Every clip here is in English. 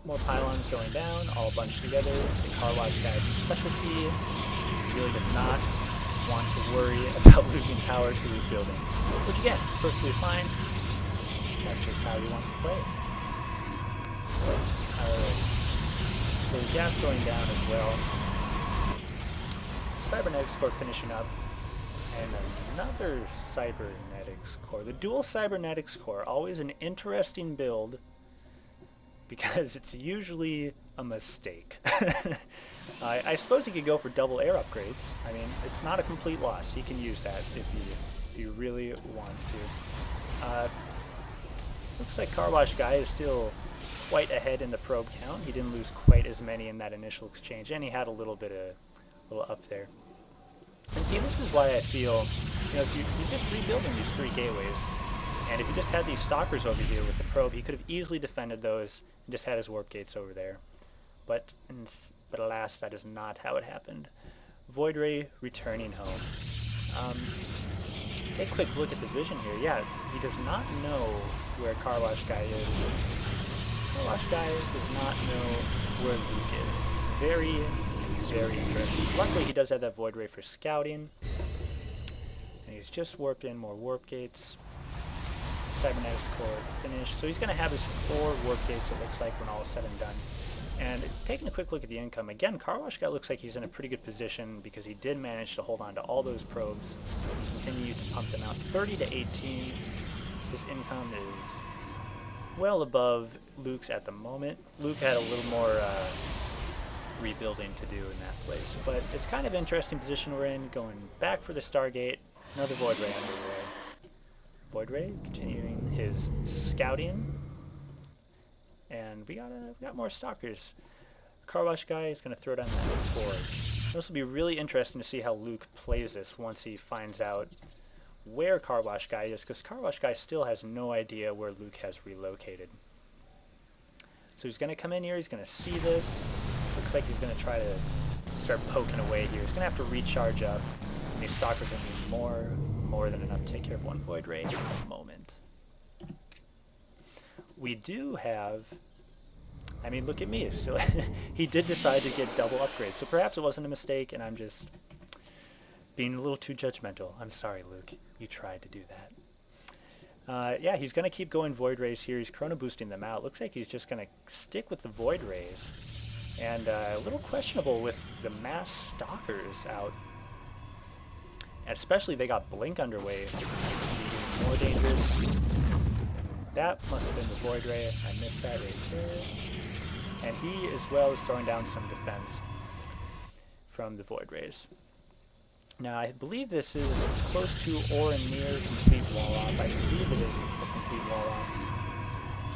More pylons going down, all bunched together. The car wash guy's specialty. He really does not want to worry about losing power to his buildings. Which again, is perfectly fine. That's just how he wants to play it. Alright. So the gas going down as well. Cybernetics core finishing up. And another cybernetics core. The dual cybernetics core, always an interesting build, because it's usually a mistake. I suppose he could go for double air upgrades. I mean, it's not a complete loss. He can use that if he really wants to. Looks like Car Wash Guy is still quite ahead in the probe count. He didn't lose quite as many in that initial exchange, and he had a little up there. And see, this is why I feel, if you're just rebuilding these 3 gateways, and if you just had these stalkers over here with the probe, he could have easily defended those and just had his warp gates over there. But alas, that is not how it happened. Void Ray returning home. Take a quick look at the vision here. Yeah, he does not know where Car Wash Guy is. Car Wash Guy does not know where Luke is. Very, very interesting. Luckily, he does have that Void Ray for scouting. And he's just warped in more warp gates. Cybernetics core finished. So he's going to have his 4 warp gates, it looks like, when all is said and done. And taking a quick look at the income, again, Car Wash Guy looks like he's in a pretty good position because he did manage to hold on to all those probes and continue to pump them out. 30 to 18. His income is well above Luke's at the moment. Luke had a little more rebuilding to do in that place. But it's kind of an interesting position we're in, going back for the Stargate. Another Void Ray underway. Void Ray continuing his scouting. And we got more stalkers. Car Wash Guy is going to throw down that forge. This will be really interesting to see how Luke plays this once he finds out where Car Wash Guy is, because Car Wash Guy still has no idea where Luke has relocated. So he's going to come in here, he's going to see this. Looks like he's going to try to start poking away here. He's going to have to recharge up. And these stalkers are going to need more than enough to take care of one Void Ray at the moment. We do have, I mean, look at me. So he did decide to get double upgrades. So perhaps it wasn't a mistake, and I'm just being a little too judgmental. I'm sorry, Luke. You tried to do that. Yeah, he's going to keep going Void Rays here. He's chrono boosting them out. Looks like he's just going to stick with the Void Rays. And a little questionable with the mass stalkers out. Especially they got Blink underway. Even more dangerous. That must have been the Void Ray. I missed that right there. And he, as well, is throwing down some defense from the Void Rays. Now, I believe this is close to or near complete wall-off. I believe it is a complete wall-off.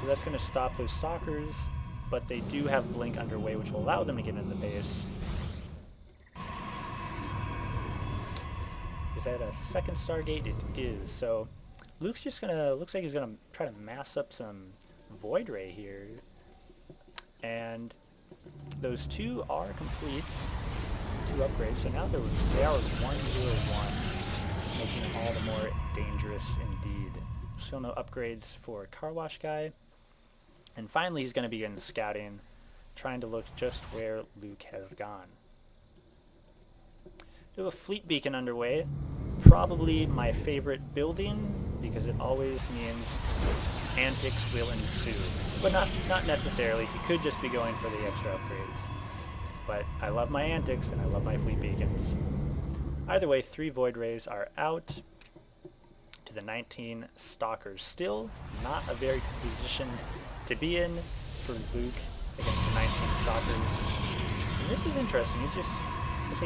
So that's going to stop those stalkers, but they do have Blink underway, which will allow them to get in the base. Is that a second Stargate? It is. So Luke's just gonna, looks like he's gonna try to mass up some Void Ray here. And those 2 are complete. 2 upgrades, so now they are 101, making them all the more dangerous indeed. Still no upgrades for Car Wash Guy. And finally he's gonna begin scouting, trying to look just where Luke has gone. We have a fleet beacon underway. Probably my favorite building, because it always means antics will ensue. But not necessarily. He could just be going for the extra upgrades. But I love my antics, and I love my fleet beacons. Either way, 3 Void Rays are out to the 19 Stalkers. Still not a very good position to be in for Luke against the 19 Stalkers. And this is interesting.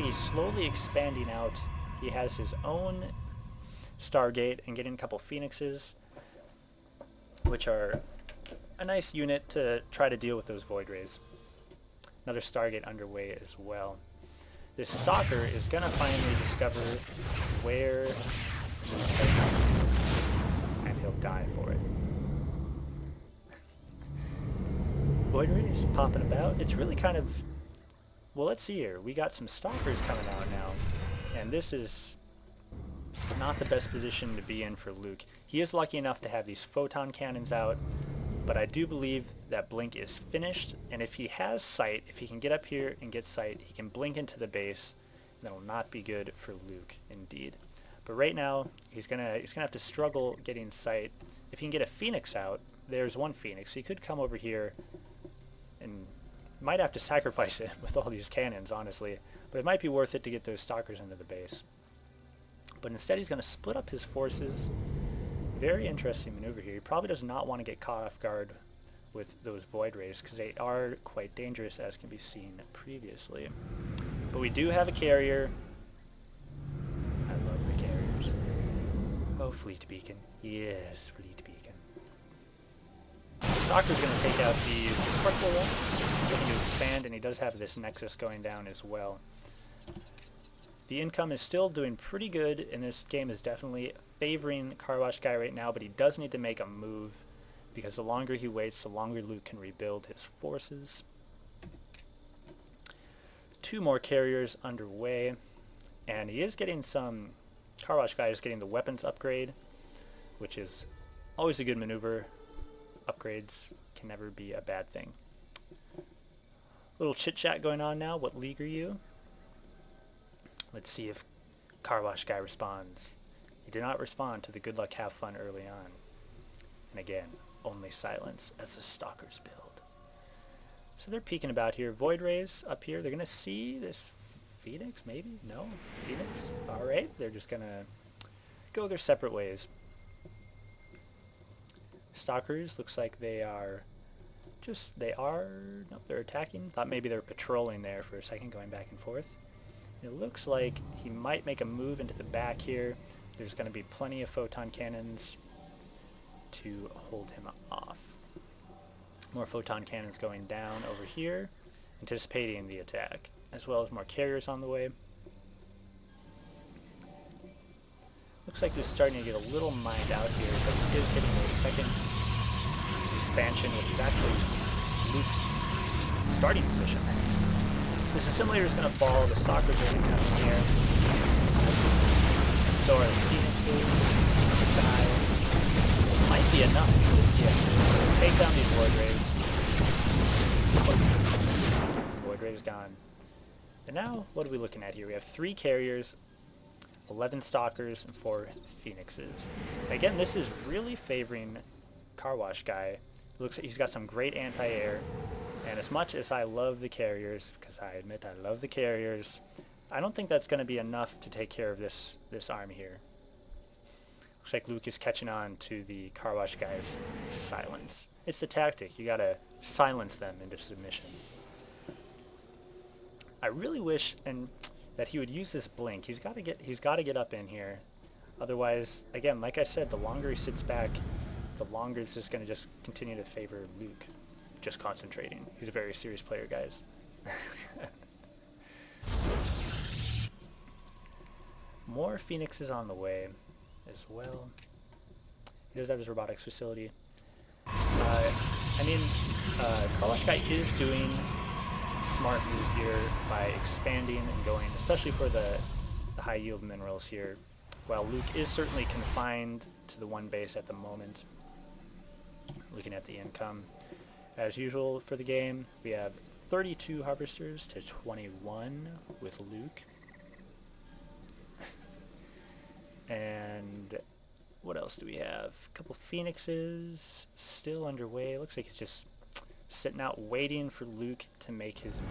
He's slowly expanding out. He has his own Stargate and getting a couple Phoenixes, which are a nice unit to try to deal with those Void Rays. Another Stargate underway as well. This Stalker is going to finally discover where Luke has gone, and he'll die for it. Void Rays popping about. It's really kind of, well, let's see here. We got some Stalkers coming out now, and this is not the best position to be in for Luke. He is lucky enough to have these photon cannons out, But I do believe that blink is finished, and if he has sight, if he can get up here and get sight, he can blink into the base. That'll not be good for Luke, indeed. But right now, he's gonna have to struggle getting sight. If he can get a Phoenix out, there's one Phoenix. He could come over here and might have to sacrifice it with all these cannons, honestly. But it might be worth it to get those Stalkers into the base. But instead, he's going to split up his forces. Very interesting maneuver here. He probably does not want to get caught off guard with those Void Rays, because they are quite dangerous, as can be seen previously. But we do have a carrier. I love the carriers. Oh, Fleet Beacon. Yes, Fleet Beacon. The Stalker's going to take out these Sparkle ones, looking to expand, and he does have this Nexus going down as well. The income is still doing pretty good, and this game is definitely favoring Car Wash Guy right now, but he does need to make a move, because the longer he waits, the longer Luke can rebuild his forces. 2 more carriers underway, and he is getting some... Car Wash Guy is getting the weapons upgrade, which is always a good maneuver. Upgrades can never be a bad thing. Little chit-chat going on now. What league are you? Let's see if Car Wash Guy responds. He did not respond to the good luck have fun early on. And again, only silence as the Stalkers build. So they're peeking about here. Void Rays up here. They're going to see this Phoenix, maybe? No? Phoenix? Alright, they're just going to go their separate ways. Stalkers, looks like they are nope, they're attacking. Thought maybe they're patrolling there for a second, going back and forth. It looks like he might make a move into the back here. There's going to be plenty of photon cannons to hold him off. More photon cannons going down over here, anticipating the attack, as well as more carriers on the way. Looks like he's starting to get a little mined out here, but he is getting a second expansion, which is actually Luke's starting position. This assimilator is going to fall, the Stalkers are going to come in here. So are the Phoenixes. Keep an eye. Might be enough for this GX. Take down these Void Rays. Oh. Void Ray is gone. And now, what are we looking at here? We have 3 carriers, 11 Stalkers, and 4 Phoenixes. Again, this is really favoring Car Wash Guy. It looks like he's got some great anti-air. And as much as I love the carriers, because I admit I love the carriers, I don't think that's going to be enough to take care of this army here. Looks like Luke is catching on to the Car Wash Guy's silence. It's the tactic. You got to silence them into submission. I really wish that he would use this blink. He's got to get up in here. Otherwise, again, like I said, the longer he sits back, the longer it's just going to continue to favor Luke. Just concentrating. He's a very serious player, guys. More Phoenixes on the way as well. He does have his robotics facility. I mean, Car Wash Guy is doing smart move here by expanding and going, especially for the high yield minerals here, while Luke is certainly confined to the one base at the moment. Looking at the income. As usual for the game, we have 32 harvesters to 21 with Luke. And what else do we have? A couple Phoenixes still underway. Looks like he's just sitting out waiting for Luke to make his move.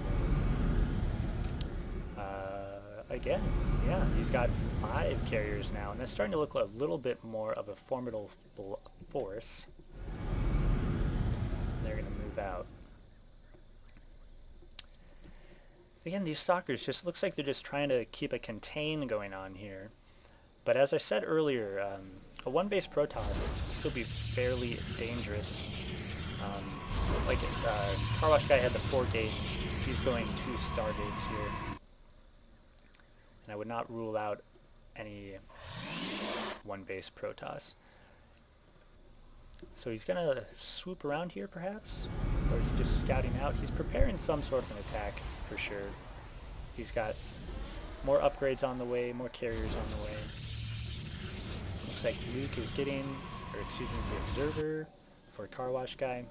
Again, yeah, he's got 5 carriers now, and that's starting to look a little bit more of a formidable force. They're going to move out. Again, these Stalkers just looks like they're just trying to keep a contain going on here. But as I said earlier, a one-base Protoss can still be fairly dangerous. Car Wash Guy had the 4 gates. He's going 2 star gates here. And I would not rule out any one-base Protoss. So he's going to swoop around here, perhaps? Or is he just scouting out? He's preparing some sort of an attack, for sure. He's got more upgrades on the way, more carriers on the way. Looks like Luke is getting, or excuse me, the Observer. for car wash guy.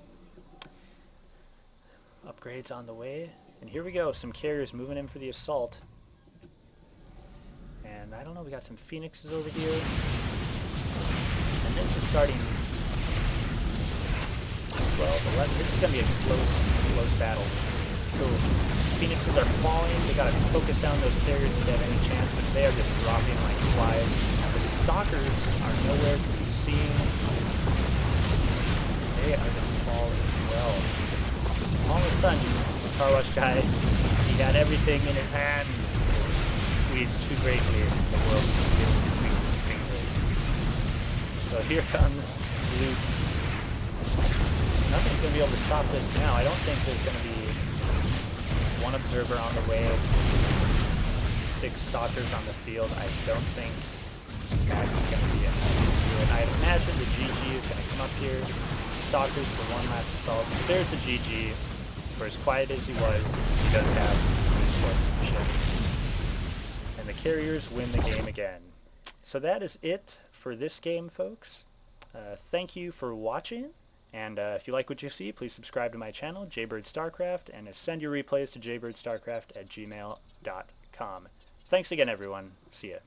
Upgrades on the way. And here we go, some carriers moving in for the assault. And I don't know, we got some phoenixes over here. And this is starting 12, 11. This is going to be a close battle. So phoenixes are falling. They got to focus down those carriers if they have any chance, but they are just dropping like flies. The stalkers are nowhere to be seen. They are going to fall as well. All of a sudden, the car wash guy, he got everything in his hand. Squeezed too greatly. The world slipped between his fingers. So here comes Luke. Nothing's going to be able to stop this now. I don't think there's going to be one observer on the way, 6 stalkers on the field. I don't think that's going to be enough to do it. I imagine the GG is going to come up here. Stalkers for one last assault. There's the GG. For as quiet as he was, he does have sportsmanship. And the carriers win the game again. So that is it for this game, folks. Thank you for watching. And if you like what you see, please subscribe to my channel, JBirdStarcraft, and send your replays to jbirdstarcraft@gmail.com. Thanks again, everyone. See ya.